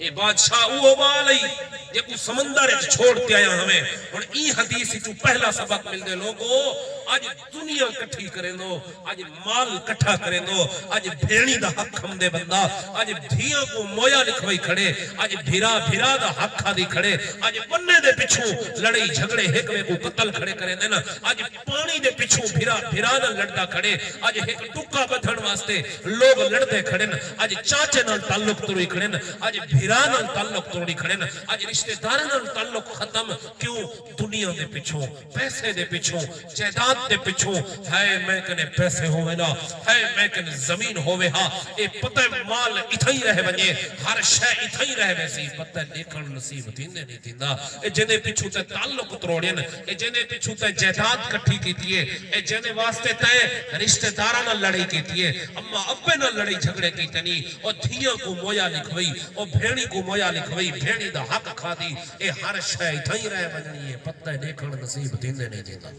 اے بادشاہ وہ مالی جے کو سمندر چھوڑتے آیا ہمیں اور ای حدیث تو پہلا سبق مل دے لوگو آج دنیا کٹھی کریں دو آج مال کٹھا کریں دو آج بھیڑی دا حق ہم دے بندہ آج دھیاں کو مویا لکھوائی کھڑے آج بھیرا دا حق کھا دی کھڑے آج بننے دے پچھوں لڑائی جھگڑے ہکوے کو قتل کھڑے کریں دینا آج پانی دے پچھوں بھیرا دا لڑدا کھڑے آج ایک ٹکا بدھن واسطے لوگ لڑدے کھڑے آج چاچے نال تعلق توڑی کھڑے آج بھیرا نال تعلق توڑی کھڑے آج رشتہ دار نال تعلق ختم کیوں دنیا دے پچھوں پیسے دے پچھوں جائیداد دے پچھوں ہے میں کنے پیسے ہوئے نا ہے میں کنے زمین ہوئے ہاں اے پتہ مال اتھائی رہ بنیے ہر شے اتھائی رہ ویسی پتہ دیکھن نصیب تیندے نہیں تیندہ اے جنے پچھوں تے تعلق تروڑین اے جنے پچھوں تے جائیداد کٹھی کیتیے اے جنے واسطے تے رشتہ داراں لڑائی کیتیے اما ابے نال لڑائی جھگڑے کیتے نہیں اور دھیاں کو مویا لکھوئی اور بھیڑی کو مویا لکھوئی بھیڑی دا حق کھا دی اے ہر شے اتھائی رہ بننی ہے پتہ دیکھن نصیب تیندے نہیں تیندا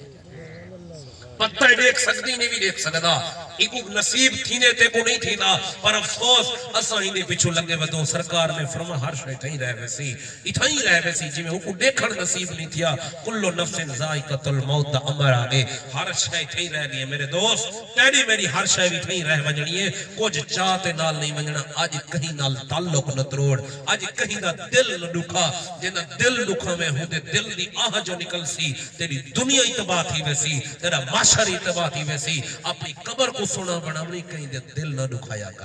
پتہ دیکھ سکتی نہیں بھی دیکھ سکتا ایک نصیب تھینے تے کو نہیں تھینا پر افسوس اسا ہی نے پچھو لگے ودوں سرکار نے فرما ہر شے اتھائی رہ ویسی اتھائی رہ ویسی جی میں کو دیکھن نصیب نہیں تھیا کلو نفس ذائقۃ الموت دا امر آگے ہر شے اتھائی رہ گئی ہے میرے دوست تیری میری ہر شے اتھائی رہ ونجنی ہے کچھ چاہتے نال نہیں ونجنا اج کہیں نال تعلق نہ تروڑ اج کہیں دا دل نہ دکھا جنا دل دکھا میں ہوں دے دل دی آہ جو نکل سی تیری دنیا ہی تباہ تھی ویسی تیرا معاشر ہی تباہ تھی ویسی اپنی قبر کو سونا بناونی کہیں دے دل نہ دکھایا کر